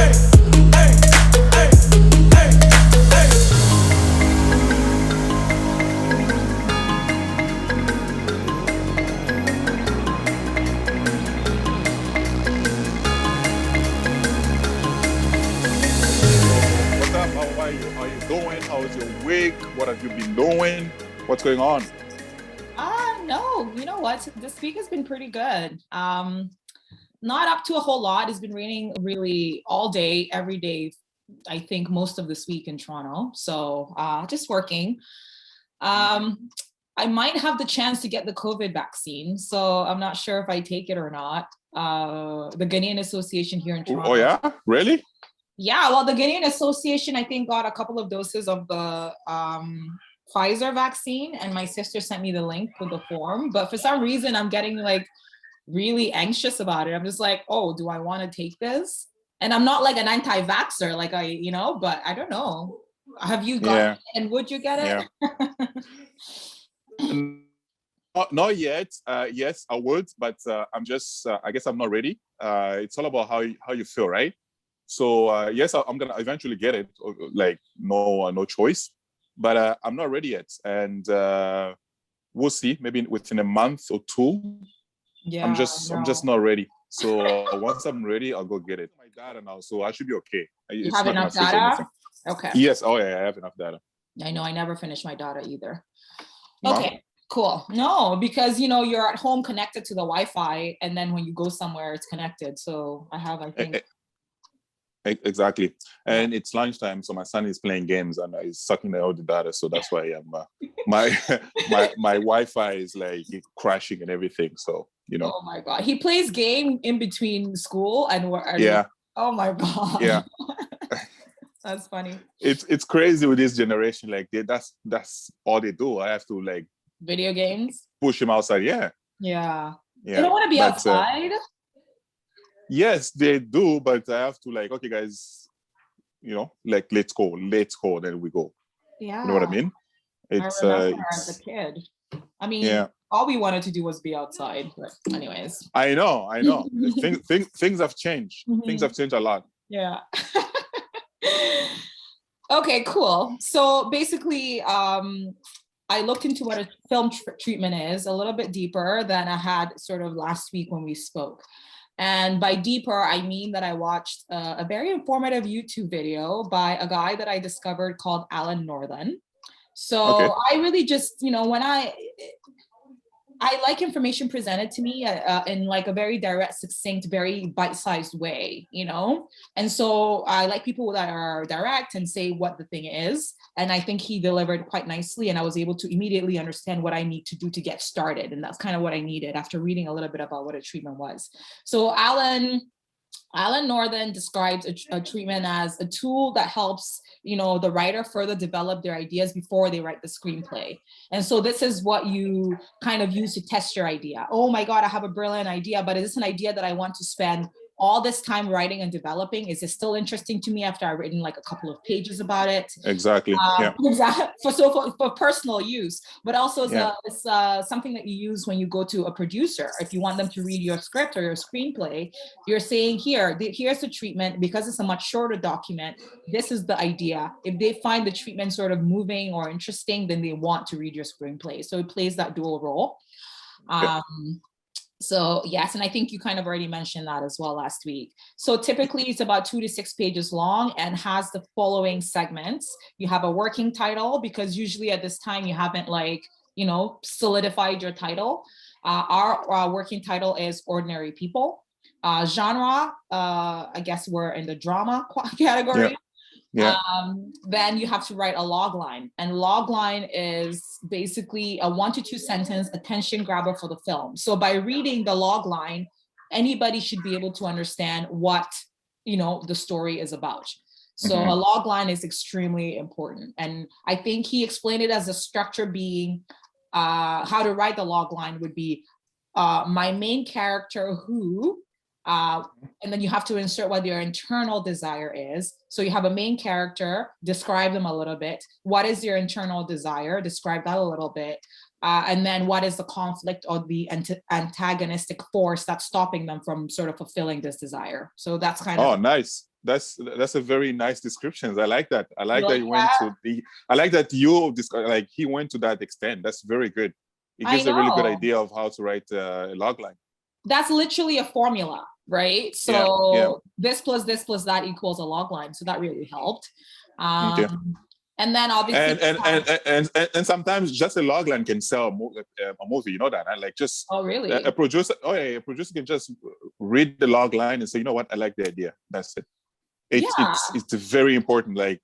What's up? How are you? How are you doing? How's your week? What have you been doing? What's going on? No, you know what? This week has been pretty good. Not up to a whole lot. It's been raining really all day, every day, I think most of this week in Toronto. So just working. I might have the chance to get the COVID vaccine. So I'm not sure if I take it or not. The Ghanaian Association here in Toronto. Oh yeah? Really? Yeah, well, the Ghanaian Association, I think, got a couple of doses of the Pfizer vaccine, and my sister sent me the link with the form. But for some reason, I'm getting like really anxious about it. I'm just like, oh, do I want to take this? And I'm not like an anti-vaxxer, like but I don't know. Have you got it, and would you get it? Not yet. Yes, I would, but I'm just. I guess I'm not ready. It's all about how you feel, right? So yes, I'm gonna eventually get it. Like no choice, but I'm not ready yet, and we'll see. Maybe within a month or two. Yeah, I'm just not ready. So once I'm ready, I'll go get it. My data now, so I should be okay. You have enough data? Okay. Yes. Oh yeah, I have enough data. I know. I never finished my data either. No? Okay. Cool. No, because you're at home connected to the Wi-Fi, and then when you go somewhere, it's connected. So I think. Exactly. And it's lunchtime, so my son is playing games and he's sucking all the data. So that's why my Wi-Fi is like crashing and everything. So Oh my God, he plays game in between school and yeah. Oh my God. Yeah. That's funny. It's crazy with this generation. Like that's all they do. I have to like video games. Push him outside. Yeah. Yeah. They don't want to be outside. Yes, they do, but I have to like, okay, guys, like let's go, then we go. Yeah. You know what I mean? It's I remember as a kid. I mean, all we wanted to do was be outside. But anyways. I know. Things have changed. Mm-hmm. Things have changed a lot. Yeah. Okay, cool. So basically, I looked into what a film treatment is a little bit deeper than I had sort of last week when we spoke. And by deeper, I mean that I watched a very informative YouTube video by a guy that I discovered called Alan Northern. So I really just, when I like information presented to me in like a very direct, succinct, very bite-sized way, And so I like people that are direct and say what the thing is. And I think he delivered quite nicely, and I was able to immediately understand what I need to do to get started. And that's kind of what I needed after reading a little bit about what a treatment was. So Alan Northern describes a treatment as a tool that helps, the writer further develop their ideas before they write the screenplay. And so this is what you kind of use to test your idea. Oh my God, I have a brilliant idea, but is this an idea that I want to spend all this time writing and developing? Is it still interesting to me after I've written like a couple of pages about it? Exactly. For personal use, but also it's something that you use when you go to a producer. If you want them to read your script or your screenplay, you're saying here's the treatment. Because it's a much shorter document, this is the idea. If they find the treatment sort of moving or interesting, then they want to read your screenplay. So it plays that dual role. So yes, and I think you kind of already mentioned that as well last week. So typically it's about 2 to 6 pages long and has the following segments. You have a working title, because usually at this time you haven't solidified your title. Our working title is Ordinary People. Genre, I guess we're in the drama category. Yeah. Then you have to write a log line, and log line is basically a 1 to 2 sentence attention grabber for the film. So by reading the log line, anybody should be able to understand what the story is about. So a log line is extremely important, and I think he explained it as a structure being how to write the log line would be my main character who. And then you have to insert what your internal desire is. So you have a main character, describe them a little bit. What is your internal desire? Describe that a little bit. And then what is the conflict or the antagonistic force that's stopping them from sort of fulfilling this desire? So that's kind of. Oh, nice. that's a very nice description. I like that. I like You that like you went that? to the. I like that you like he went to that extent. That's very good. It I gives a really good know. idea of how to write a log line. That's literally a formula, right? Yeah, yeah. So this plus that equals a log line. So that really helped. Okay. And then obviously, And sometimes just a log line can sell a movie. You know that, like just oh really? a producer. Oh yeah, a producer can just read the log line and say, you know what, I like the idea. That's it. It's very important. Like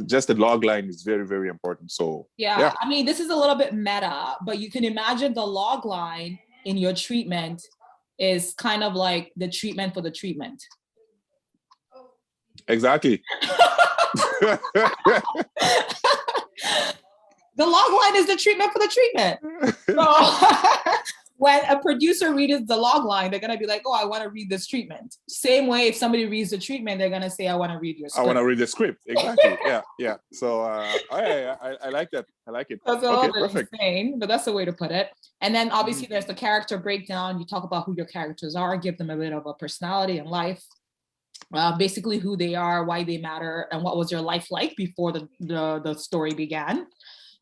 just the log line is very, very important. So yeah, I mean, this is a little bit meta, but you can imagine the log line in your treatment is kind of like the treatment for the treatment. Exactly. The log line is the treatment for the treatment. So when a producer reads the log line, they're going to be like, oh, I want to read this treatment. Same way, if somebody reads the treatment, they're going to say, I want to read your script. I want to read the script. Exactly. Yeah. So I like that. I like it. That's a little bit insane, but that's the way to put it. And then obviously there's the character breakdown. You talk about who your characters are, give them a bit of a personality and life. Basically who they are, why they matter, and what was their life like before the story began.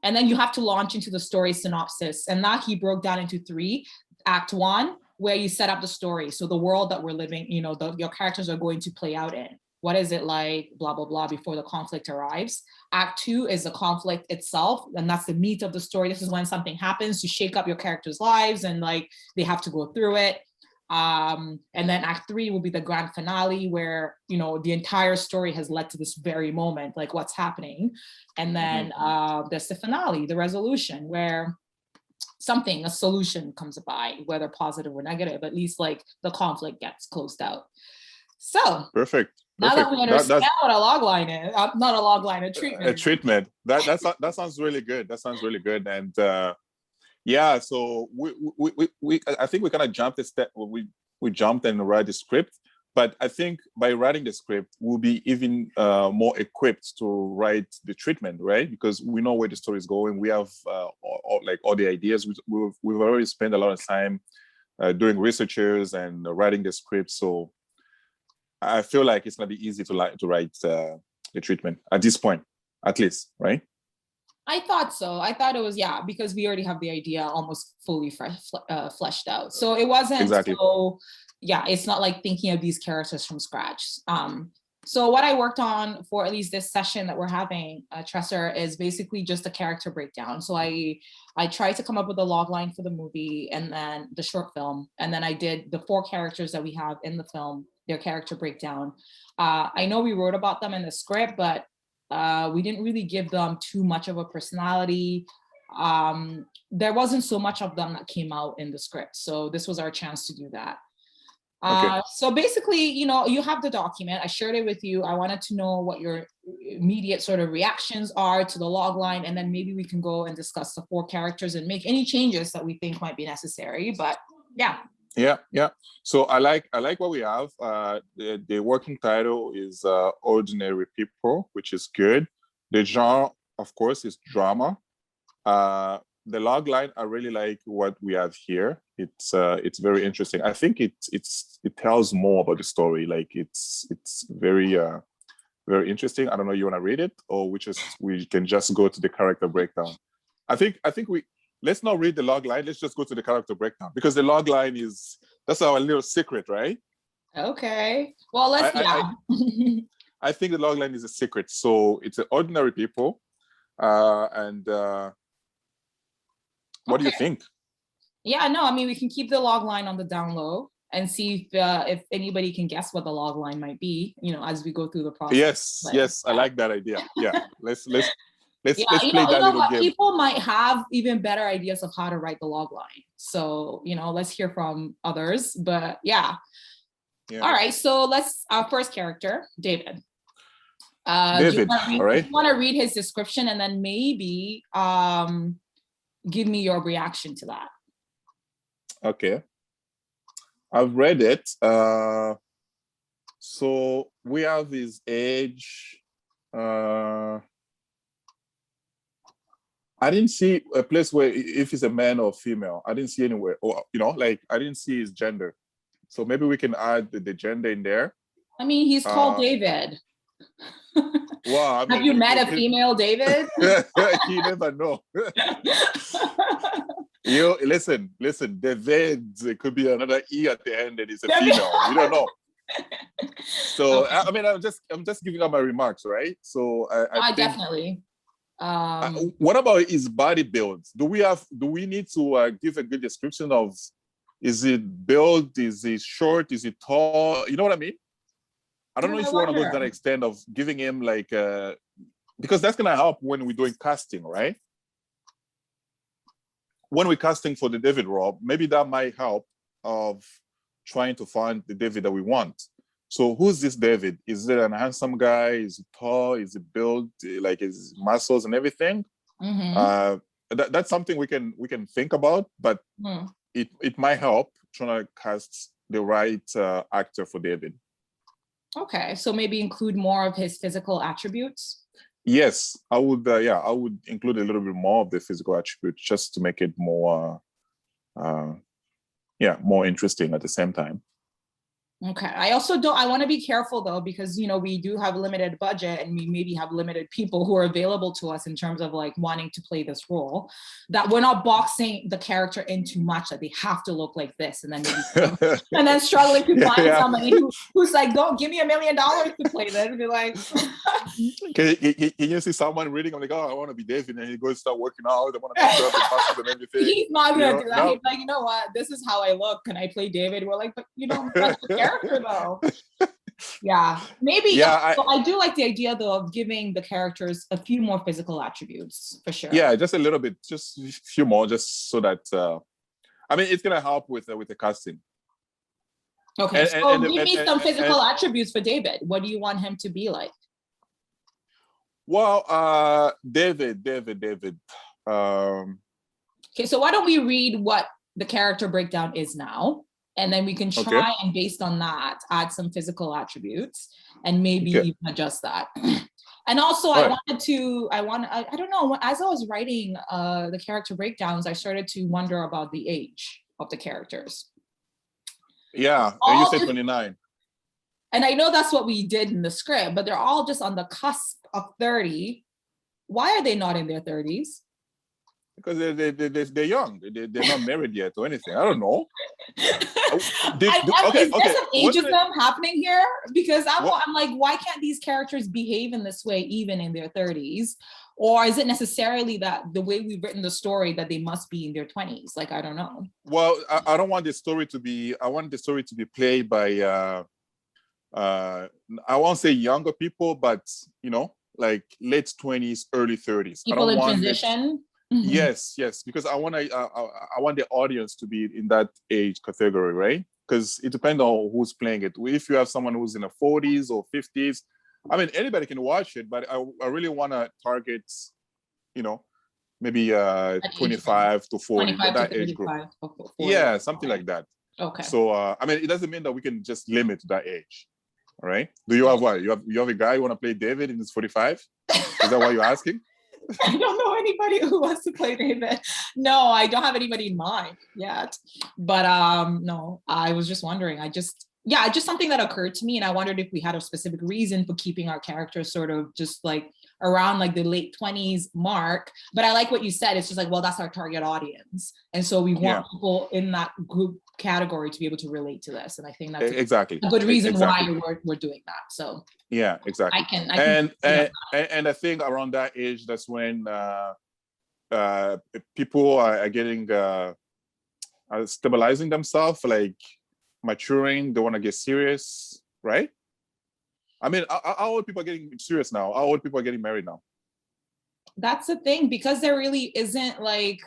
And then you have to launch into the story synopsis. And that he broke down into 3. Act 1, where you set up the story. So the world that we're living, you know, your characters are going to play out in. What is it like, blah, blah, blah, before the conflict arrives. Act 2 is the conflict itself. And that's the meat of the story. This is when something happens to shake up your characters' lives and like they have to go through it. And then Act 3 will be the grand finale where, you know, the entire story has led to this very moment, like what's happening. And then there's the finale, the resolution, where a solution comes by, whether positive or negative, at least like the conflict gets closed out. So perfect. Now that we understand what a log line is, not a log line, a treatment. A treatment. That sounds really good. That sounds really good. And yeah, so we I think we kind of jumped a step. We jumped and write the script, but I think by writing the script, we'll be even more equipped to write the treatment, right? Because we know where the story is going. We have all the ideas. We've already spent a lot of time doing researches and writing the script. So I feel like it's gonna be easy to write the treatment at this point, at least, right? I thought so. I thought it was, because we already have the idea almost fully fleshed out. So it wasn't exactly. So, it's not like thinking of these characters from scratch. So what I worked on for at least this session that we're having, Trésor, is basically just a character breakdown. So I tried to come up with a log line for the movie and then the short film. And then I did the 4 characters that we have in the film, their character breakdown. I know we wrote about them in the script, but we didn't really give them too much of a personality. There wasn't so much of them that came out in the script. So this was our chance to do that. Okay. So basically, you have the document. I shared it with you. I wanted to know what your immediate sort of reactions are to the log line, and then maybe we can go and discuss the 4 characters and make any changes that we think might be necessary. But yeah. So I like what we have. The working title is Ordinary People, which is good. The genre, of course, is drama. The log line, I really like what we have here. It's very interesting. I think it tells more about the story. Like it's very very interesting. I don't know, you want to read it, or we can just go to the character breakdown. I think let's not read the log line. Let's just go to the character breakdown, because the log line that's our little secret, right? Okay. Well, I think the log line is a secret. So it's Ordinary People. And what do you think? Yeah, no, I mean, we can keep the log line on the down low and see if anybody can guess what the log line might be, as we go through the process. Yes, I like that idea. Yeah, let's play that little game. People might have even better ideas of how to write the log line. So, let's hear from others. But yeah. All right. So our first character, David. David, all right. You want to read his description and then maybe give me your reaction to that. Okay. I've read it. So we have his age. I didn't see a place where if he's a man or female. I didn't see anywhere. Or I didn't see his gender. So maybe we can add the gender in there. I mean, he's called David. Well, I mean, have you met a female David? You never know. Listen, David, it could be another E at the end and it's a female. You don't know. So okay. I mean, I'm just giving up my remarks, right? So I think, definitely. What about his body build? Do we need to give a good description of, is it built? Is it short? Is it tall? You know what I mean? I don't know if you want to go to that extent of giving him like, because that's gonna help when we're doing casting, right? When we're casting for the David role, maybe that might help of trying to find the David that we want. So who's this David? Is it a handsome guy? Is it tall? Is it built? Like his muscles and everything? Mm-hmm. That's something we can think about, but it might help trying to cast the right actor for David. Okay, so maybe include more of his physical attributes. Yes, I would. I would include a little bit more of the physical attributes just to make it more, more interesting at the same time. Okay. I want to be careful though, because, we do have limited budget and we maybe have limited people who are available to us in terms of like wanting to play this role, that we're not boxing the character in too much that they have to look like this. And then and then struggling to find somebody who's like, don't give me $1 million to play this. And be like, can you see someone reading? I'm like, oh, I want to be David. And he goes start working out. I want to pick up the muscles and everything. He's not going to do that. No. He's like, you know what? This is how I look. Can I play David? We're like, but that's the character though. Yeah, maybe. Yeah, I do like the idea though of giving the characters a few more physical attributes for sure. Yeah, just a little bit, just a few more, just so that I mean, it's gonna help with the casting. Okay, so give me some physical attributes for David. What do you want him to be like? Well, David. Okay, so why don't we read what the character breakdown is now? And then we can try and based on that, add some physical attributes and maybe even adjust that. And also I don't know, as I was writing the character breakdowns, I started to wonder about the age of the characters. Yeah, and you said 29. And I know that's what we did in the script, but they're all just on the cusp of 30. Why are they not in their 30s? Because they're young. They're not married yet or anything. I don't know. Is there some ageism happening here? Because I'm like, why can't these characters behave in this way even in their 30s? Or is it necessarily that the way we've written the story that they must be in their 20s? Like, I don't know. Well, I don't want the story to be, I want the story to be played by, I won't say younger people, but, like late 20s, early 30s. People in transition? Mm-hmm. Yes, because I want the audience to be in that age category, right? Because it depends on who's playing it. If you have someone who's in the 40s or 50s, I mean, anybody can watch it, but I really want to target, maybe 25 to 40, 25 that to age group. 40. Yeah, something like that. Okay. So I mean, it doesn't mean that we can just limit that age. All right. Do you have what? You have a guy who want to play David in his 45? Is that what you're asking? I don't know anybody who wants to play David. No, I don't have anybody in mind yet. But no, I was just wondering. Just something that occurred to me, and I wondered if we had a specific reason for keeping our characters sort of just like around like the late 20s mark. But I like what you said. It's just like, well, that's our target audience, and so we want people in that group category to be able to relate to this. And I think that's exactly a good reason why we're doing that. So yeah, exactly. And I think around that age, that's when people are getting stabilizing themselves, like maturing. They want to get serious, right? I mean, how old people are getting serious now? How old people are getting married now? That's the thing, because there isn't really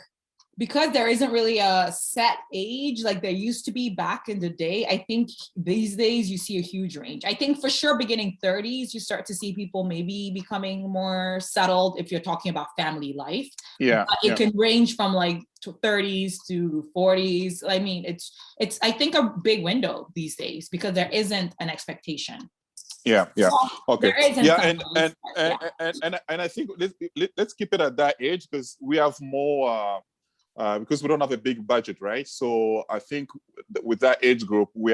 a set age like there used to be back in the day. I think these days you see a huge range. I think for sure beginning 30s, you start to see people maybe becoming more settled if you're talking about family life. Yeah. It can range from like 30s to 40s. I mean, it's I think a big window these days because there isn't an expectation. Yeah. Okay. Yeah, and I think let's keep it at that age because we have more because we don't have a big budget, right? So I think with that age group, we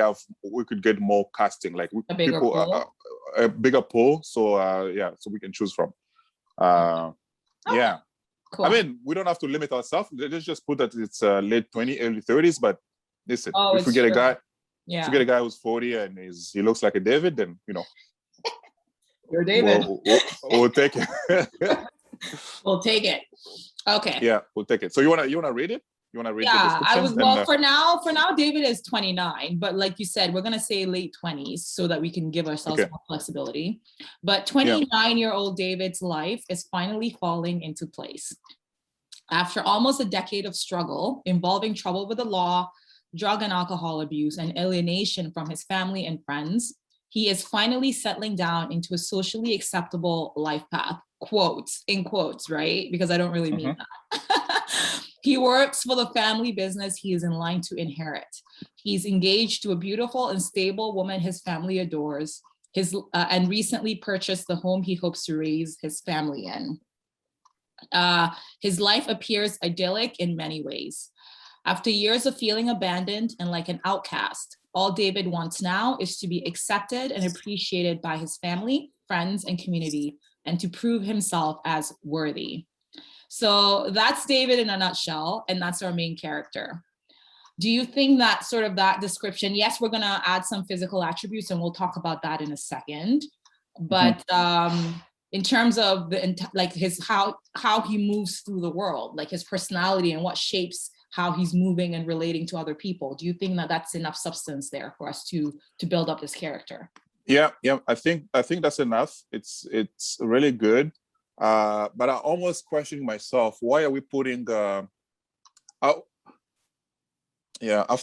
could get more casting, like A bigger pool. A bigger pool. So so we can choose from. Yeah. Cool. I mean, we don't have to limit ourselves. Let's just put that it's late 20s, early 30s. But listen, if we get a guy, if we get a guy who's 40 and he looks like a David, then you're David. We'll take it. We'll take it. Okay. Yeah, we'll take it. So you wanna read it? You wanna read the description? Well, for now, David is 29, but like you said, we're gonna say late 20s so that we can give ourselves more flexibility. But 29-year-old David's life is finally falling into place. After almost a decade of struggle involving trouble with the law, drug and alcohol abuse, and alienation from his family and friends, he is finally settling down into a socially acceptable life path. Quotes, in quotes, right? Because I don't really mean that. He works for the family business he is in line to inherit. He's engaged to a beautiful and stable woman his family adores, and recently purchased the home he hopes to raise his family in. His life appears idyllic in many ways. After years of feeling abandoned and like an outcast, all David wants now is to be accepted and appreciated by his family, friends, and community, and to prove himself as worthy. So that's David in a nutshell, and that's our main character. Do you think that sort of that description, yes, we're gonna add some physical attributes and we'll talk about that in a second, but in terms of how he moves through the world, like his personality and what shapes how he's moving and relating to other people, do you think that that's enough substance there for us to build up this character? Yeah, I think that's enough. It's really good. But I almost question myself, why are we putting after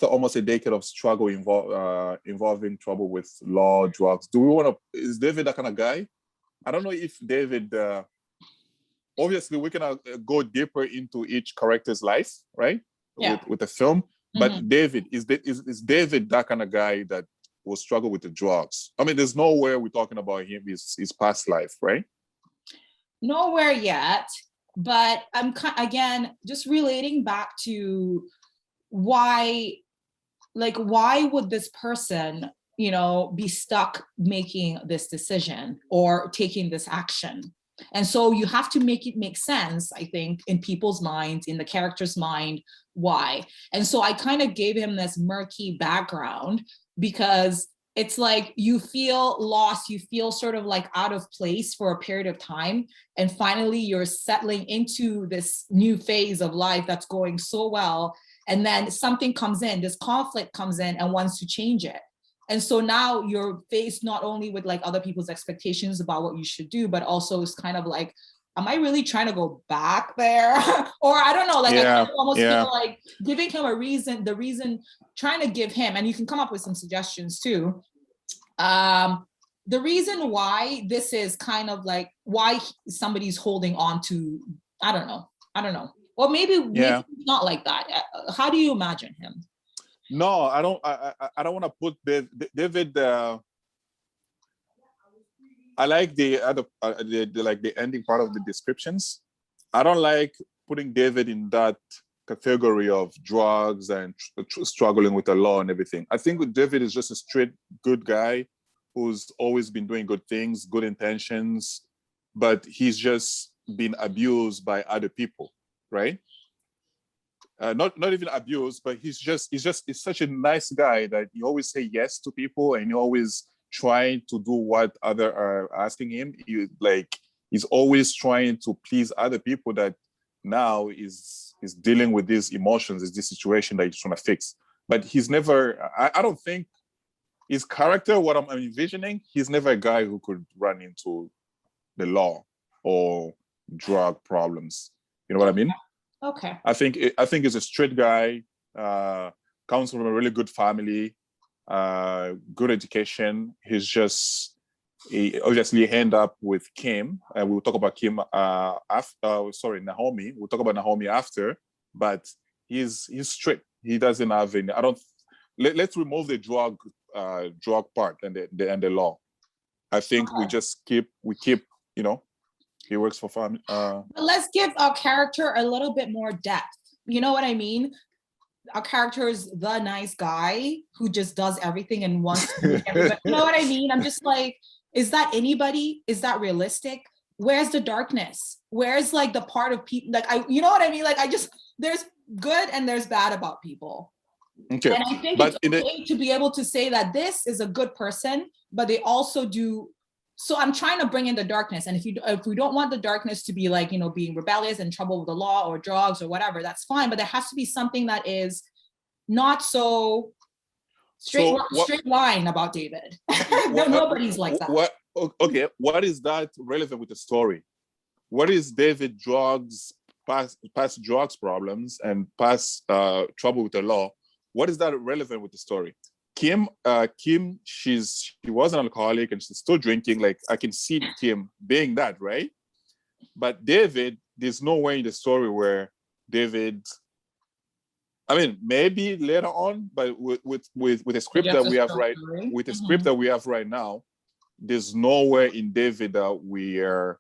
almost a decade of struggle involving trouble with law, drugs, is David that kind of guy? I don't know if David, obviously we can go deeper into each character's life, right? With the film, but David, is David that kind of guy that will struggle with the drugs? I mean, there's nowhere we're talking about him, his past life, right? Nowhere yet, but I'm again just relating back to why would this person, be stuck making this decision or taking this action? And so you have to make it make sense, I think, in people's minds, in the character's mind, why. And so I kind of gave him this murky background because it's like you feel lost, you feel sort of like out of place for a period of time. And finally, you're settling into this new phase of life that's going so well. And then something comes in, this conflict comes in and wants to change it. And so now you're faced not only with like other people's expectations about what you should do, but also it's kind of like, am I really trying to go back there? Or I don't know, like I almost feel like giving him the reason, trying to give him, and you can come up with some suggestions too. The reason why this is kind of like why somebody's holding on to, I don't know. Or maybe not like that. How do you imagine him? No, I don't want to put David. I like the other, the ending part of the descriptions. I don't like putting David in that category of drugs and struggling with the law and everything. I think David is just a straight good guy who's always been doing good things, good intentions, but he's just been abused by other people, right? Not even abused, but he's such a nice guy that he always say yes to people and he always trying to do what other are asking him. He's always trying to please other people that now is dealing with these emotions, is this situation that he's trying to fix. But he's never, I don't think his character, what I'm envisioning, he's never a guy who could run into the law or drug problems. You know what I mean? Okay. I think he's a straight guy, comes from a really good family, good education. He obviously end up with Kim, and we'll talk about Kim Naomi. We'll talk about Naomi after, but he's straight. He doesn't have any. Let's remove the drug part and the law. I think we keep. He works for family. But let's give our character a little bit more depth. you know what I mean? Our character is the nice guy who just does everything and wants to make everybody, you know what I mean? I'm just like, is that anybody? Is that realistic? Where's the darkness? Where's like the part of people, like you know what I mean? Like there's good and there's bad about people. Okay. And I think it's okay to be able to say that this is a good person, but they also do. So I'm trying to bring in the darkness. And if we don't want the darkness to be like, you know, being rebellious and trouble with the law or drugs or whatever, that's fine. But there has to be something that is not so straight line about David. Nobody's like that. Okay, what is that relevant with the story? What is David past drugs problems and past trouble with the law? What is that relevant with the story? Kim, she was an alcoholic and she's still drinking. Like I can see Kim being that, right? But David, there's no way in the story where David. I mean, maybe later on, but with the script that we have script that we have right now, there's nowhere in David that we are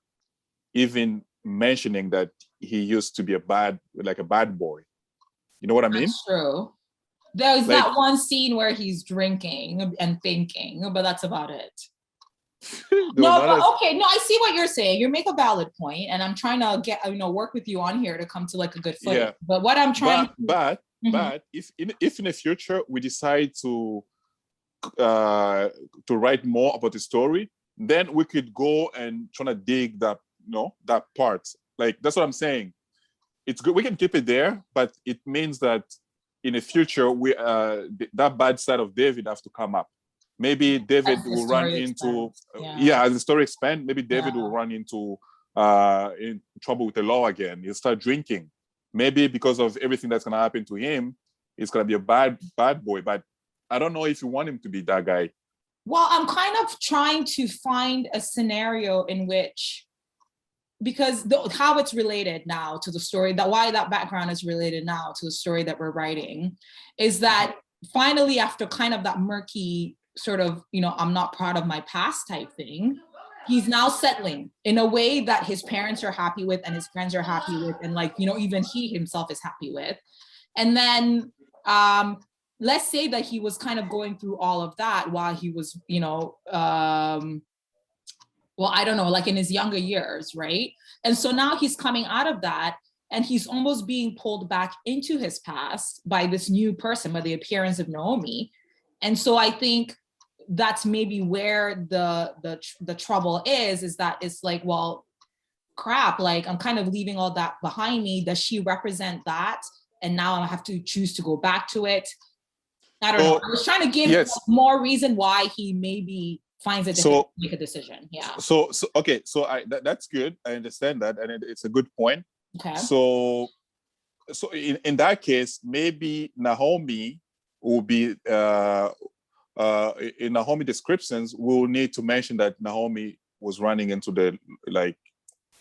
even mentioning that he used to be a bad boy. You know what I mean? That's true. There's like, that one scene where he's drinking and thinking, but that's about it. I see what you're saying. You make a valid point, and I'm trying to work with you on here to come to like a good footing. Yeah. But what I'm trying but if in the future we decide to write more about the story, then we could go and try to dig that part. Like that's what I'm saying. It's good. We can keep it there, but it means that in the future, we that bad side of David has to come up. Maybe David will run into as the story expands. Maybe David will run into in trouble with the law again. He'll start drinking. Maybe because of everything that's gonna happen to him, he's gonna be a bad boy. But I don't know if you want him to be that guy. Well, I'm kind of trying to find a scenario in which, because how it's related now to the story, why that background is related now to the story that we're writing, is that finally after kind of that murky sort of, I'm not proud of my past type thing, he's now settling in a way that his parents are happy with and his friends are happy with, and even he himself is happy with. And then let's say that he was kind of going through all of that while he was, I don't know, like in his younger years, right? And so now he's coming out of that and he's almost being pulled back into his past by this new person, by the appearance of Naomi. And so I think that's maybe where the trouble is that it's like, well, crap, like I'm kind of leaving all that behind me. Does she represent that? And now I have to choose to go back to it. I don't know. I was trying to give more reason why he maybe finds it difficult to make a decision. Yeah. So that's good. I understand that, and it's a good point. Okay. So in that case, maybe Naomi will be in Naomi descriptions. We'll need to mention that Naomi was running into the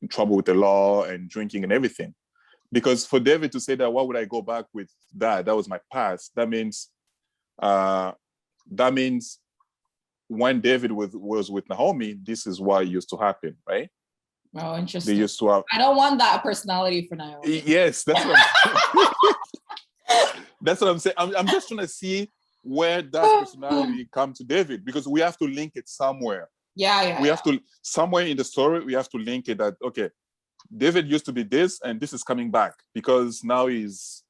trouble with the law and drinking and everything, because for David to say that, why would I go back with that? That was my past. That means when David was with Naomi, this is what used to happen, right? Oh, interesting. They used to have. I don't want that personality for Naomi. Yes, that's what that's what I'm saying. I'm just trying to see where that personality come to David, because we have to link it somewhere. Yeah. We have to, somewhere in the story, we have to link it that, okay, David used to be this, and this is coming back because now he's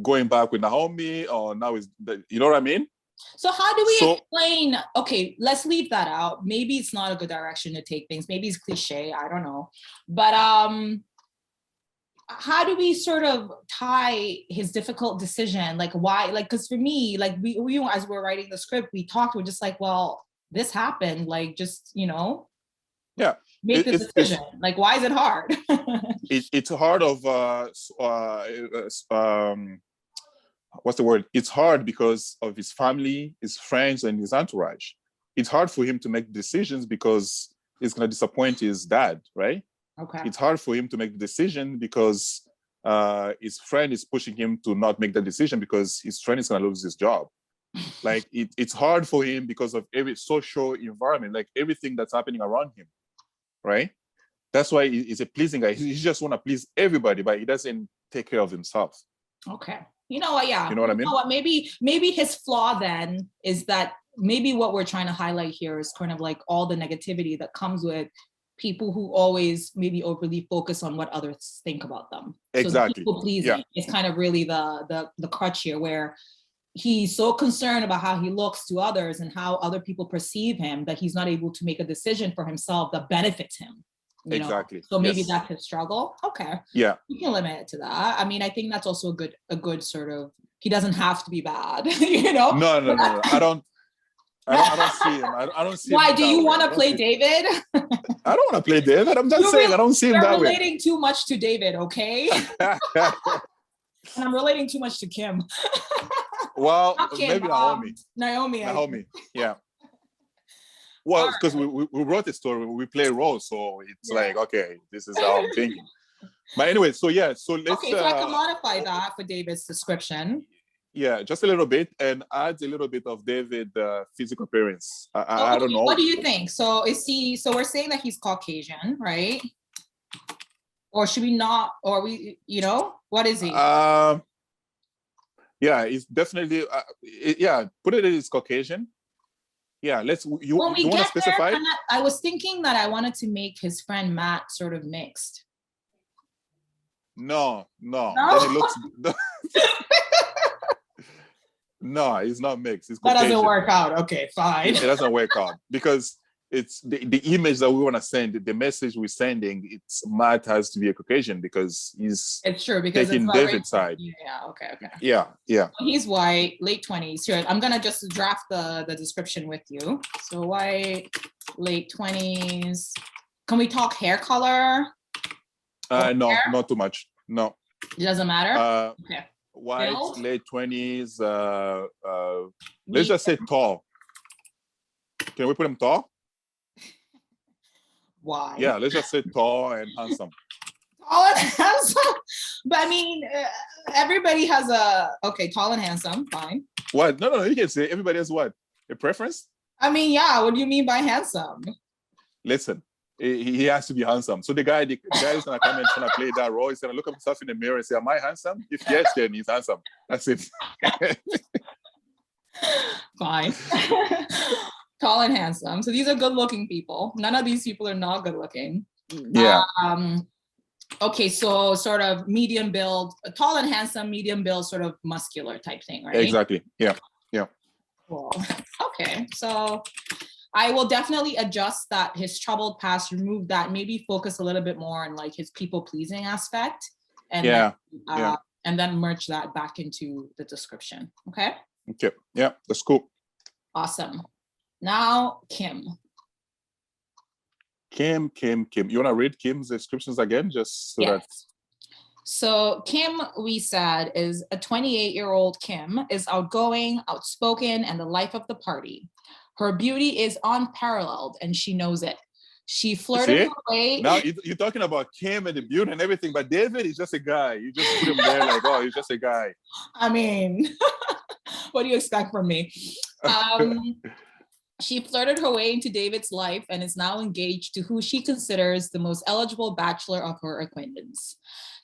going back with Naomi, or now you know what I mean? So how do we explain, okay, let's leave that out. Maybe it's not a good direction to take things. Maybe it's cliche, I don't know. But how do we sort of tie his difficult decision? Like why, because for me, we as we're writing the script, we're just like, well, this happened, just, make the decision. Why is it hard? It's hard of, what's the word? It's hard because of his family, his friends, and his entourage. It's hard for him to make decisions because it's going to disappoint his dad, right? Okay. It's hard for him to make the decision because his friend is pushing him to not make the decision because his friend is going to lose his job. It's hard for him because of every social environment, everything that's happening around him, right? That's why he's a pleasing guy. He just want to please everybody, but he doesn't take care of himself. Okay. You know what? Yeah. You know what I mean? You know what? Maybe his flaw then is that maybe what we're trying to highlight here is kind of like all the negativity that comes with people who always maybe overly focus on what others think about them. Exactly. So people pleasing is kind of really the crutch here, where he's so concerned about how he looks to others and how other people perceive him that he's not able to make a decision for himself that benefits him. You exactly. know? So maybe that's his struggle. Okay. Yeah. You can limit it to that. I mean, I think that's also a good sort of, he doesn't have to be bad, you know? No. I don't see him. I don't see him. Why do you want to play David? I don't want to play David. I'm just saying I don't see him that way. You're relating too much to David, okay? And I'm relating too much to Kim. Well, Kim, maybe Naomi. Yeah. Well, because we wrote a story, we play roles, so it's like, okay, this is how I'm thinking. But anyway, so let's. Okay, so I can modify that for David's description. Yeah, just a little bit, and add a little bit of David physical appearance. I don't know. What do you think? So so we're saying that he's Caucasian, right? Or should we not? Or what is he? Yeah, he's definitely. Put it as Caucasian. Yeah, you want to specify? I was thinking that I wanted to make his friend Matt sort of mixed. No. Then it looks. No, he's not mixed. He's Caucasian. That doesn't work out. Okay, fine. It doesn't work out because it's the image that we want to send, the message we're sending. It's Matt has to be a Caucasian because it's true because taking David's side. Yeah. Okay. Yeah. He's white, late 20s. Here, I'm gonna just draft the description with you. So white, late 20s. Can we talk hair color? No, hair? Not too much. No. It doesn't matter. Okay. White, build? Late 20s. Let's just say tall. Can we put him tall? Why? Yeah, let's just say tall and handsome. Tall and handsome? But I mean, everybody has tall and handsome, fine. What? No, you can say everybody has what? A preference? I mean, yeah, what do you mean by handsome? Listen, he has to be handsome. So the guy is gonna come and trying to play that role. He's gonna look at himself in the mirror and say, "Am I handsome?" If yes, then he's handsome. That's it. Fine. Tall and handsome. So these are good-looking people. None of these people are not good-looking. Yeah. Okay, so sort of medium build, tall and handsome, medium build, sort of muscular type thing, right? Exactly. Yeah. Cool. Okay, so I will definitely adjust that, his troubled past, remove that, maybe focus a little bit more on like his people-pleasing aspect, and then merge that back into the description. Okay. Yeah, that's cool. Awesome. Now Kim. You want to read Kim's descriptions again, just so that. So Kim, we said, is a 28-year-old Kim, is outgoing, outspoken, and the life of the party. Her beauty is unparalleled, and she knows it. She flirted her way. Now you're talking about Kim and the beauty and everything, but David is just a guy. You just put him there like, oh, he's just a guy. I mean, what do you expect from me? She flirted her way into David's life and is now engaged to who she considers the most eligible bachelor of her acquaintance.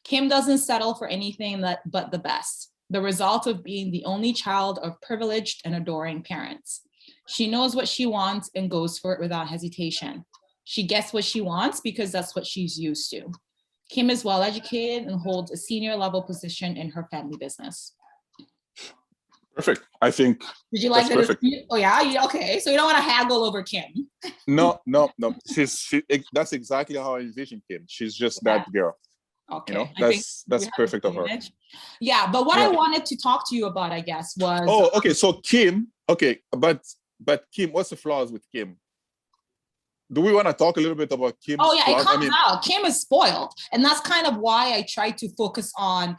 Kim doesn't settle for anything but the best, the result of being the only child of privileged and adoring parents. She knows what she wants and goes for it without hesitation. She gets what she wants because that's what she's used to. Kim is well educated and holds a senior level position in her family business. Perfect. I think. Did you like that? Perfect. Oh yeah. Okay. So you don't want to haggle over Kim. No. That's exactly how I envision Kim. She's just that girl. Okay. That's perfect of her. Yeah, but what I wanted to talk to you about, I guess, was. Oh, okay. So Kim. Okay, but Kim, what's the flaws with Kim? Do we want to talk a little bit about Kim? Oh yeah, it comes out. Kim is spoiled, and that's kind of why I try to focus on,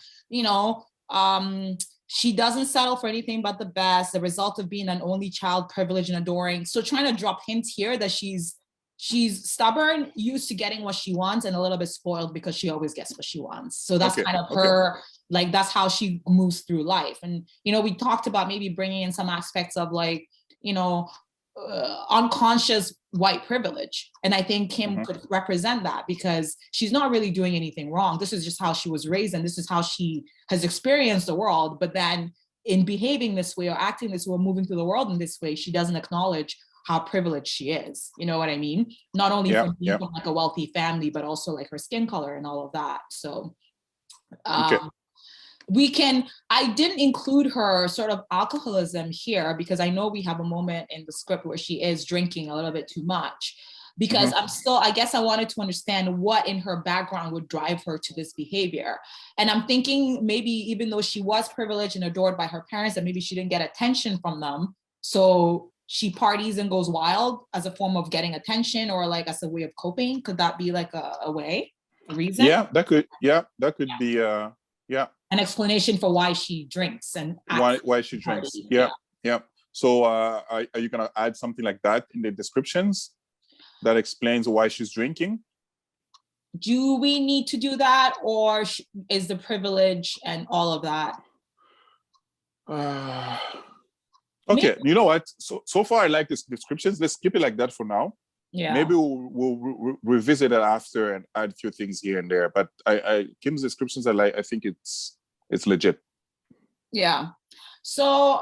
she doesn't settle for anything but the best, the result of being an only child, privileged and adoring. So trying to drop hints here that she's stubborn, used to getting what she wants, and a little bit spoiled because she always gets what she wants. So that's kind of her, like, that's how she moves through life. And, we talked about maybe bringing in some aspects of like, unconscious white privilege. And I think Kim could represent that because she's not really doing anything wrong. This is just how she was raised and this is how she has experienced the world. But then in behaving this way or acting this way or moving through the world in this way, she doesn't acknowledge how privileged she is. You know what I mean? Not only from being from like a wealthy family, but also like her skin color and all of that. So I didn't include her sort of alcoholism here because I know we have a moment in the script where she is drinking a little bit too much because I guess I wanted to understand what in her background would drive her to this behavior. And I'm thinking maybe even though she was privileged and adored by her parents, that maybe she didn't get attention from them. So she parties and goes wild as a form of getting attention or like as a way of coping. Could that be like a reason? Yeah, that could be an explanation for why she drinks and why she drinks. Yeah. So are you gonna add something like that in the descriptions that explains why she's drinking? Do we need to do that, or is the privilege and all of that? Okay, you know what? So far I like this descriptions. Let's keep it like that for now. Yeah. Maybe we'll revisit it after and add a few things here and there. But Kim's descriptions are like, I think it's legit. Yeah. So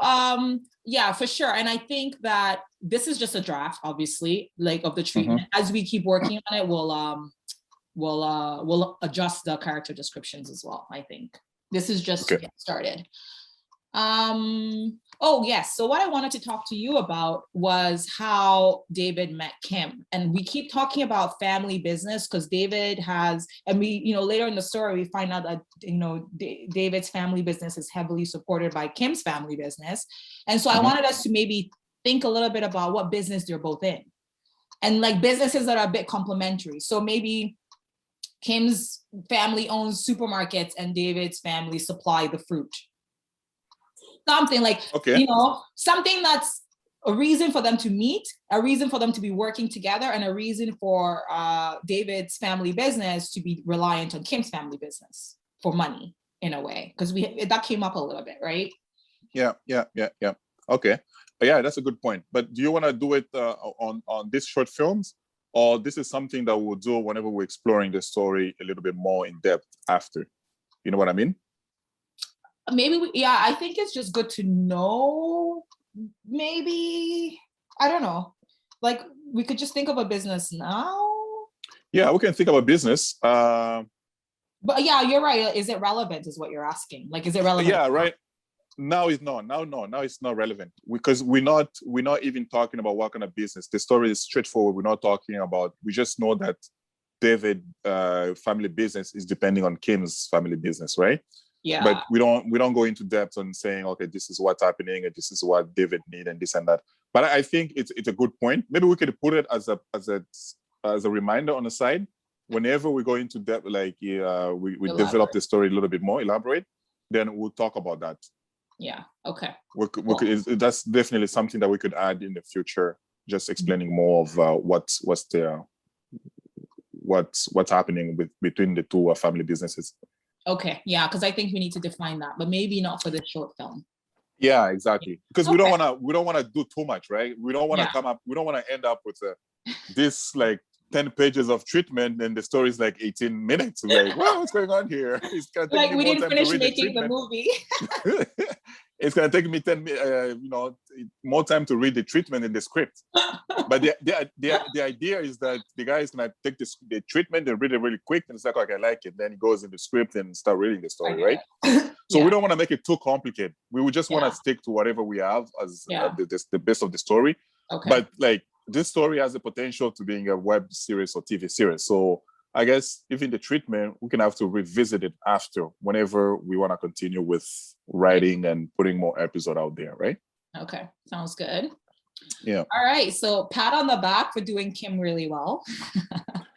yeah, for sure. And I think that this is just a draft, obviously, like of the treatment. As we keep working on it, we'll adjust the character descriptions as well. I think this is just to get started. Oh yes, so what I wanted to talk to you about was how David met Kim. And we keep talking about family business because David has, and we, later in the story, we find out that, David's family business is heavily supported by Kim's family business. And so I wanted us to maybe think a little bit about what business they're both in. And like businesses that are a bit complementary. So maybe Kim's family owns supermarkets and David's family supply the fruit. Something like, something that's a reason for them to meet, a reason for them to be working together, and a reason for David's family business to be reliant on Kim's family business for money in a way. Because that came up a little bit, right? Yeah. Okay. Yeah, that's a good point. But do you want to do it on these short films? Or this is something that we'll do whenever we're exploring the story a little bit more in depth after? You know what I mean? Maybe, I think it's just good to know. Maybe, I don't know. Like, we could just think of a business now. Yeah, we can think of a business. But yeah, you're right. Is it relevant is what you're asking. Like, is it relevant? Yeah, right. Now it's not. Now it's not relevant because we're not even talking about what kind of business. The story is straightforward. We're not talking about, we just know that David family business is depending on Kim's family business, right? Yeah. But we don't go into depth on saying, okay, this is what's happening and this is what David needs and this and that. But I think it's a good point. Maybe we could put it as a reminder on the side. Whenever we go into depth, like we develop the story a little bit more, elaborate, then we'll talk about that. Yeah. Okay. That's definitely something that we could add in the future. Just explaining more of what's happening between the two family businesses. Okay, yeah, because I think we need to define that, but maybe not for this short film. Yeah, exactly. Because we don't want to do too much, right? We don't want to we don't want to end up with this like 10 pages of treatment and the story is like 18 minutes. Like, what's going on here? It's gonna take we didn't finish making the movie. It's gonna take me 10 more time to read the treatment in the script. But the idea is that the guy is gonna take the treatment and read it really quick, and it's like, okay, I like it. Then he goes in the script and start reading the story, right? So we don't want to make it too complicated. We would just want to stick to whatever we have as the best of the story. Okay. But like this story has the potential to being a web series or TV series. So I guess even the treatment, we can have to revisit it after whenever we want to continue with writing and putting more episode out there, right? Okay, sounds good. Yeah. All right, so pat on the back for doing Kim really well.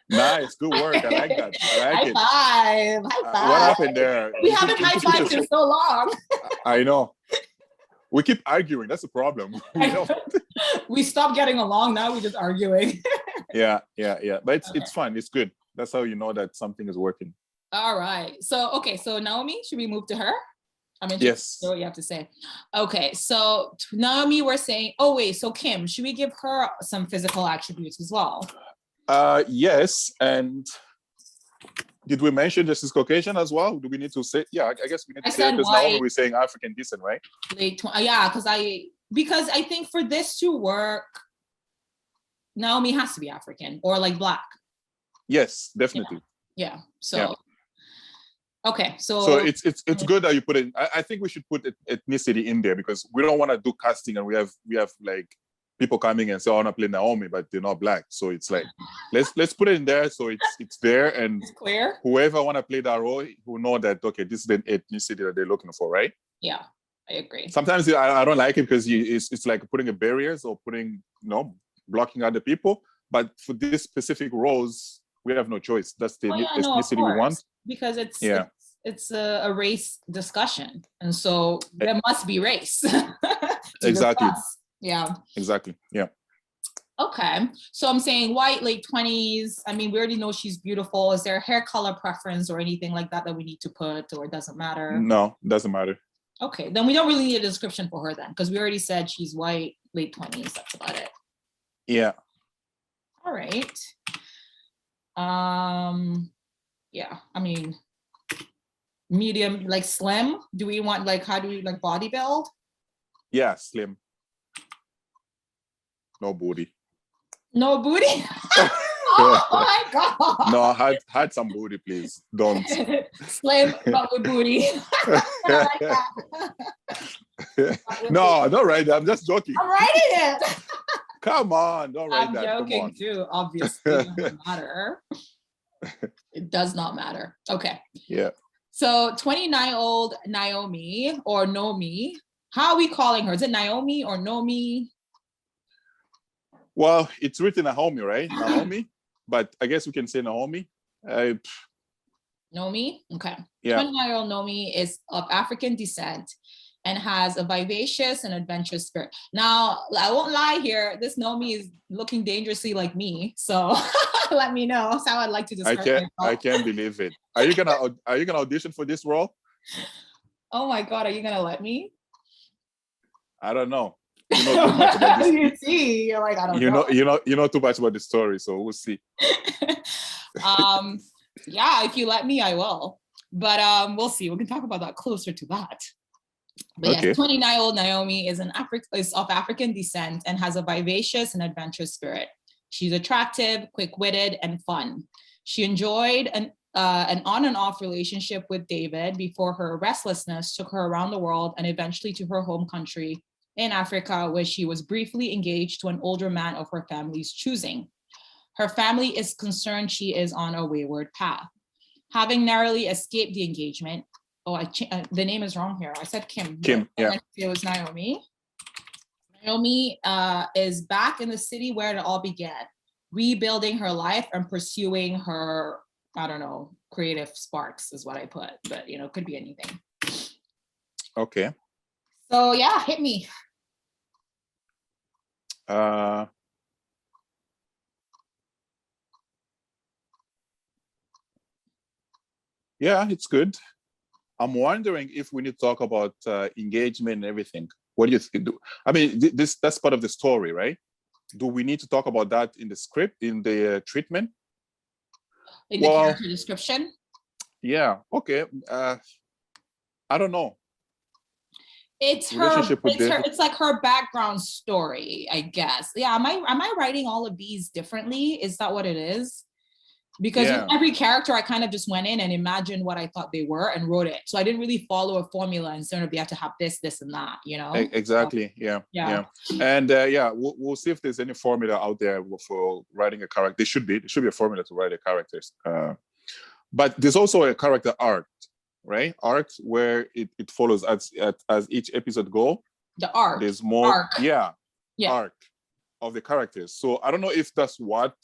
Nice, good work. I like that. I like it. High five. What happened there? We haven't high-fived in so long. I know. We keep arguing. That's the problem. We stopped getting along. Now we're just arguing. Yeah. But it's fun. It's good. That's how you know that something is working. All right. So Naomi, should we move to her? I'm interested to hear what you have to say. Okay, so Naomi, we're saying, oh wait, so Kim, should we give her some physical attributes as well? Yes, and did we mention this is Caucasian as well? Do we need to say? Yeah, I guess we need to say, because Naomi, we're saying African descent, right? Yeah, because I think for this to work, Naomi has to be African or like Black. Yes, definitely. Yeah. So, okay. So it's good that you put it. I think we should put ethnicity in there, because we don't want to do casting and we have like people coming and say, "I want to play Naomi," but they're not Black. So it's like, let's put it in there so it's there, and it's clear. Whoever want to play that role who know that, okay, this is the ethnicity that they're looking for, right? Yeah, I agree. Sometimes I don't like it because it's like putting a barriers or putting, blocking other people. But for this specific roles, we have no choice. That's the ethnicity we want. Because it's a race discussion, and so there must be race. Exactly. Discuss. Yeah. Exactly. Yeah. Okay. So I'm saying white, late 20s. I mean, we already know she's beautiful. Is there a hair color preference or anything like that we need to put, or it doesn't matter? No, it doesn't matter. Okay. Then we don't really need a description for her then, because we already said she's white, late 20s. That's about it. Yeah. All right. Yeah. I mean, medium, like slim. Do we want how do we body build? Yeah, slim. No booty. No booty? Oh my God. No, I had some booty, please. Don't. Slim, but with booty. No, don't write that. I'm just joking. I'm writing it. Come on, don't write that. I'm joking too, obviously. It doesn't matter. It does not matter. Okay. Yeah. So 29-year-old Naomi, or Nomi. How are we calling her? Is it Naomi or Nomi? Well, it's written Naomi, right? Naomi, but I guess we can say Naomi. Nomi? Okay. Yeah. 29-year-old Nomi is of African descent and has a vivacious and adventurous spirit. Now, I won't lie here. This Nomi is looking dangerously like me. So let me know. That's how I'd like to describe I can't believe it. Are you gonna audition for this role? Oh my God, are you gonna let me? I don't know. You know too much about this. You see, you're like, I don't know. You know too much about the story, so we'll see. Yeah, if you let me, I will. But we'll see. We can talk about that closer to that. But okay. Yes, 29-year-old Naomi is of African descent and has a vivacious and adventurous spirit. She's attractive, quick-witted, and fun. She enjoyed an on and off relationship with David before her restlessness took her around the world and eventually to her home country in Africa, where she was briefly engaged to an older man of her family's choosing. Her family is concerned she is on a wayward path. Having narrowly escaped the engagement, the name is wrong here. I said Kim. Kim, yeah. It was Naomi. Naomi is back in the city where it all began, rebuilding her life and pursuing her, I don't know, creative sparks is what I put, but it could be anything. Okay. So yeah, hit me. Yeah, it's good. I'm wondering if we need to talk about engagement and everything. What do you think? I mean, that's part of the story, right? Do we need to talk about that in the script, in the treatment? In the character description? Yeah, okay. I don't know. It's it's like her background story, I guess. Yeah, am I writing all of these differently? Is that what it is? Because with every character, I kind of just went in and imagined what I thought they were and wrote it. So I didn't really follow a formula and sort of, you have to have this, and that, Exactly. So, yeah. And we'll see if there's any formula out there for writing a character. There should be a formula to write a characters. But there's also a character arc, right? Arc where it follows as each episode go. The arc. There's more. Arc of the characters. So I don't know if that's what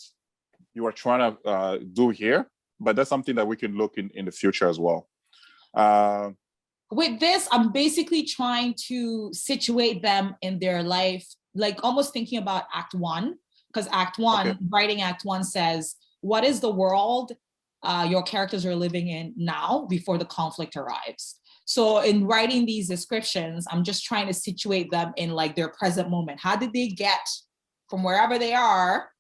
you are trying to do here, but that's something that we can look in the future as well. With this, I'm basically trying to situate them in their life, like almost thinking about Act 1, because writing Act 1 says, what is the world your characters are living in now before the conflict arrives? So in writing these descriptions, I'm just trying to situate them in like their present moment. How did they get from wherever they are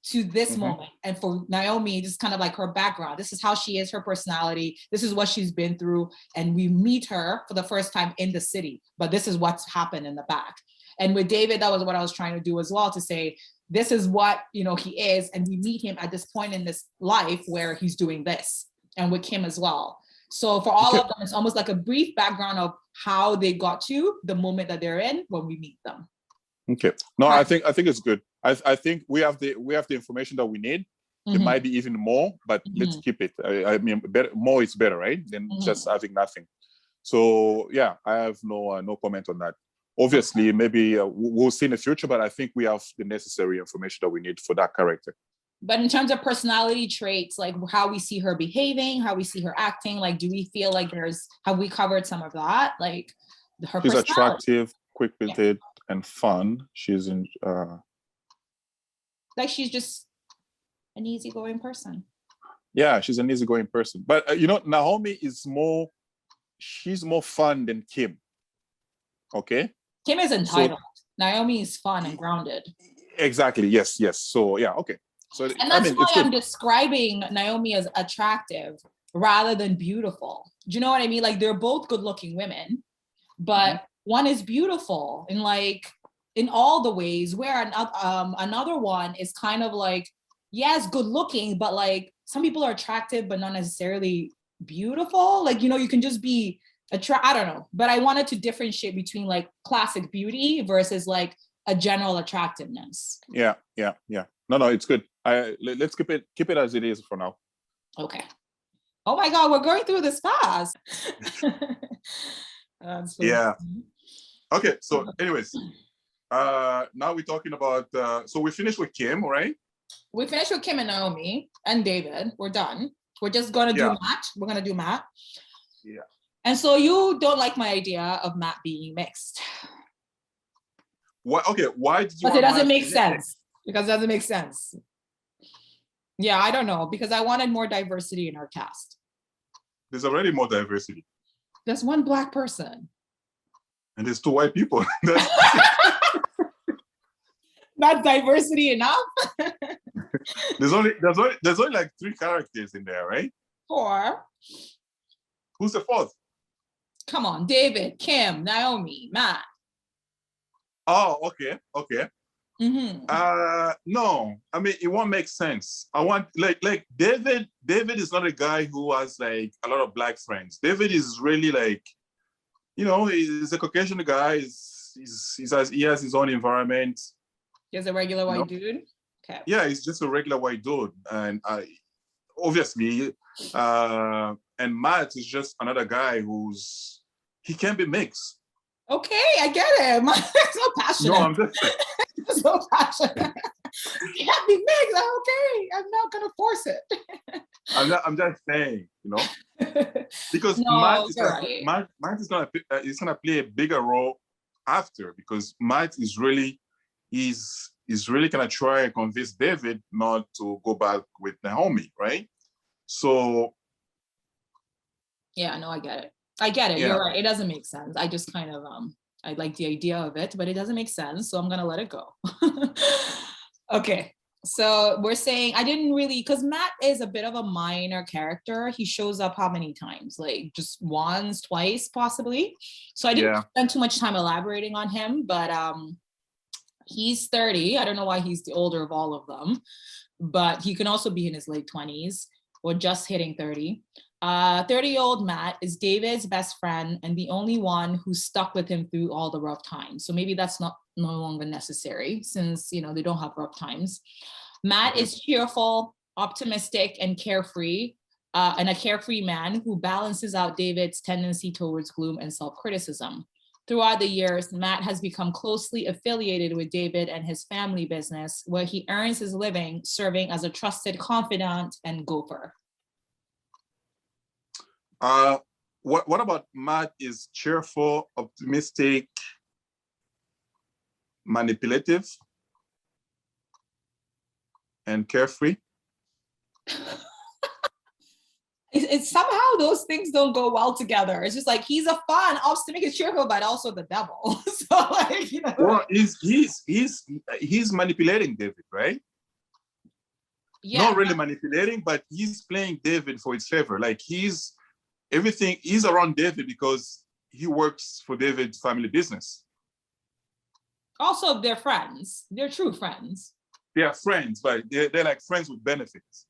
to this moment? And for Naomi, just kind of like her background. This is how she is, her personality. This is what she's been through. And we meet her for the first time in the city, but this is what's happened in the back. And with David, that was what I was trying to do as well, to say, this is what, you know, he is. And we meet him at this point in this life where he's doing this, and with Kim as well. So for all of them, it's almost like a brief background of how they got to the moment that they're in when we meet them. Okay. No, I think it's good. I think we have the information that we need. There might be even more, but let's keep it. I mean, more is better, right? Than just having nothing. So yeah, I have no comment on that. Obviously, maybe we'll see in the future, but I think we have the necessary information that we need for that character. But in terms of personality traits, like how we see her behaving, how we see her acting, like, do we feel like have we covered some of that? Like her She's attractive, quick-witted, and fun. She's in like she's just an easygoing person. Yeah, she's an easygoing person. But Naomi she's more fun than Kim. Okay? Kim is entitled. Naomi is fun and grounded. Exactly. Yes. So yeah, okay. So and that's why I'm describing Naomi as attractive rather than beautiful. Do you know what I mean? Like, they're both good-looking women, but one is beautiful in all the ways, where another one is kind of like, yes, good-looking, but like some people are attractive but not necessarily beautiful. Like, you can just be I don't know. But I wanted to differentiate between like classic beauty versus like a general attractiveness. Yeah. No, it's good. Let's keep it as it is for now. Okay. Oh my God, we're going through this fast. Yeah. Okay. So, anyways, now we're talking about. So we finished with Kim, right? We finished with Kim and Naomi and David. We're done. We're just gonna do Matt. We're gonna do Matt. Yeah. And so you don't like my idea of Matt being mixed. What? Okay. Why did you? Because it doesn't make sense. Because it doesn't make sense. Yeah, I don't know. Because I wanted more diversity in our cast. There's already more diversity. There's one Black person. And there's 2 white people. Not diversity enough. there's only like 3 characters in there, right? 4. Who's the 4th? Come on, David, Kim, Naomi, Matt. Oh, okay. Mm-hmm. No, I mean, it won't make sense. I want like David. David is not a guy who has like a lot of Black friends. David is really like, he's a Caucasian guy. He has his own environment. He's a regular white dude. Okay. Yeah, he's just a regular white dude, and obviously, and Matt is just another guy he can be mixed. Okay, I get him. So passionate. No, I'm just so passionate. You can't be mixed. Okay, I'm not gonna force it. I'm just saying, because Matt is gonna play a bigger role after, because Matt is really gonna try and convince David not to go back with Naomi, right? So yeah, no, I get it. Yeah. You're right. It doesn't make sense. I just kind of I like the idea of it, but it doesn't make sense. So I'm gonna let it go. Okay. So we're saying I didn't really, because Matt is a bit of a minor character. He shows up how many times? Like just once, twice, possibly. So I didn't spend too much time elaborating on him, but he's 30. I don't know why he's the older of all of them, but he can also be in his late 20s or just hitting 30. 30-year-old Matt is David's best friend and the only one who stuck with him through all the rough times. So maybe that's no longer necessary since, they don't have rough times. Matt is cheerful, optimistic, and carefree, and a carefree man who balances out David's tendency towards gloom and self-criticism. Throughout the years, Matt has become closely affiliated with David and his family business, where he earns his living serving as a trusted confidant and gopher. What about Matt is cheerful, optimistic, manipulative, and carefree? it's somehow those things don't go well together. It's just like he's a fun, optimistic, cheerful, but also the devil. So like, you know. Well, he's manipulating David, right? Yeah. Not really manipulating, but he's playing David for his favor. Like he's around David because he works for David's family business. Also, they're friends. They're true friends. They are friends, but they're like friends with benefits.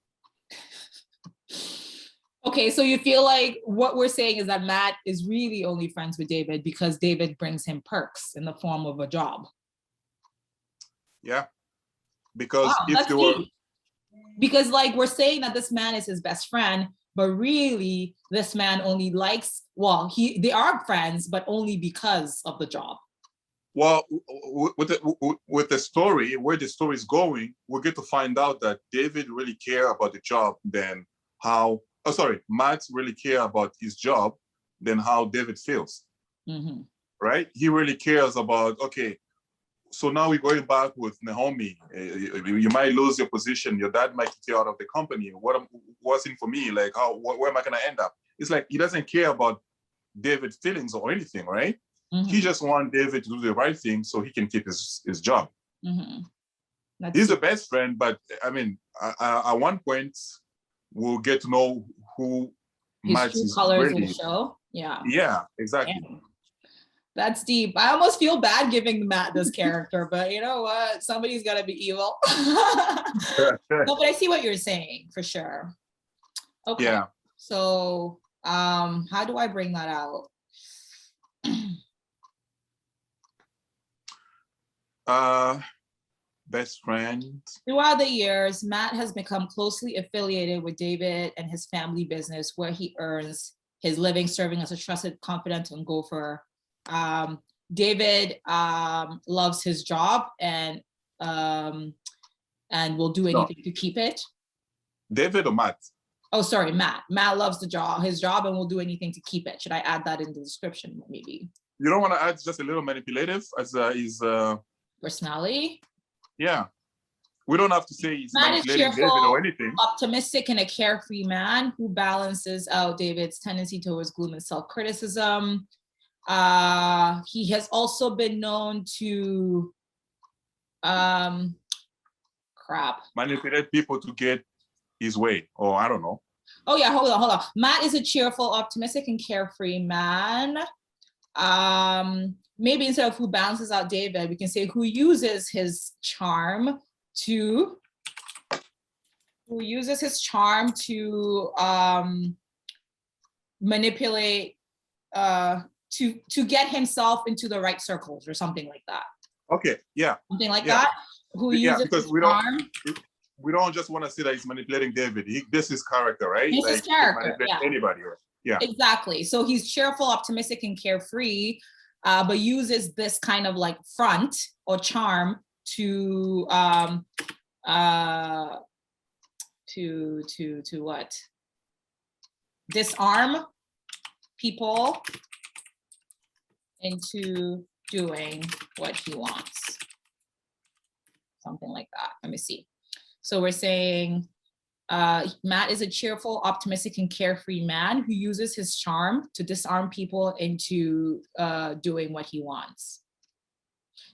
Okay, so you feel like what we're saying is that Matt is really only friends with David because David brings him perks in the form of a job. Yeah, because if they deep. were, because like we're saying that this man is his best friend, but really this man only likes, well, they are friends, but only because of the job. Well, with the story, where the story is going, we'll get to find out that David really care about the job than how, Matt really care about his job than how David feels, right? He really cares about, okay, so now we're going back with Naomi. You might lose your position. Your dad might kick you out of the company. What's in for me? Like, where am I gonna end up? It's like, he doesn't care about David's feelings or anything, right? He just wants David to do the right thing so he can keep his job. He's the best friend, but I mean, at one point, we'll get to know who Matt is colors really. will show. Yeah, exactly. Damn. That's deep. I almost feel bad giving Matt this character, but you know what? Somebody's got to be evil. No, but I see what you're saying for sure. Okay. Yeah. So, how do I bring that out? Best friend. Throughout the years, Matt has become closely affiliated with David and his family business, where he earns his living serving as a trusted confidant and gopher. David loves his job and will do anything to keep it. David or Matt? Oh, sorry, Matt. Matt loves his job and will do anything to keep it. Should I add that in the description, maybe? You don't want to add just a little manipulative as his personality? Yeah. We don't have to say he's manipulating David or anything. Optimistic and a carefree man who balances out David's tendency towards gloom and self-criticism. He has also been known to manipulate people to get his way, or I don't know. Oh yeah, hold on. Matt is a cheerful, optimistic, and carefree man. Maybe instead of who balances out David, we can say who uses his charm to manipulate, to get himself into the right circles or something like that. Okay, yeah. Something like that. Who uses because his charm. We don't just want to say that he's manipulating David. This is his character, right? This is character, yeah. Anybody, right? Yeah. Exactly. So he's cheerful, optimistic, and carefree, but uses this kind of like front or charm to what? Disarm people into doing what he wants. Something like that. Let me see. So we're saying Matt is a cheerful, optimistic, and carefree man who uses his charm to disarm people into doing what he wants.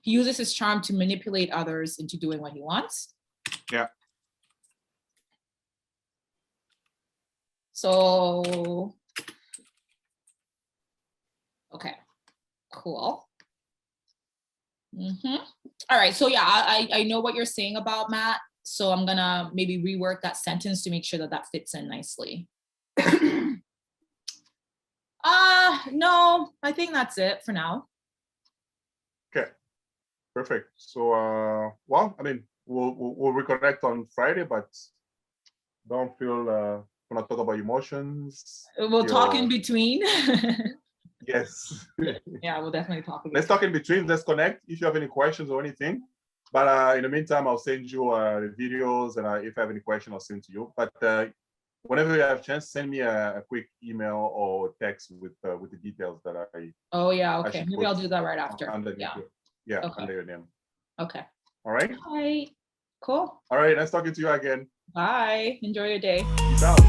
He uses his charm to manipulate others into doing what he wants. Yeah. So, okay, cool. All right, so yeah, I know what you're saying about Matt. So I'm gonna maybe rework that sentence to make sure that fits in nicely. No, I think that's it for now. Okay, perfect. So, well, I mean, we'll reconnect on Friday, but don't feel we're not talk about emotions. We'll talk in between. Yes. Yeah, we'll definitely talk. Let's talk in between. Let's connect if you have any questions or anything. But in the meantime, I'll send you the videos, and if I have any questions, I'll send to you. But whenever you have a chance, send me a quick email or text with the details that I. Oh yeah, okay. Maybe I'll do that right after. Yeah, okay. Under your name. Okay. All right. All right. Cool. All right. Nice talking to you again. Bye. Enjoy your day. Peace out.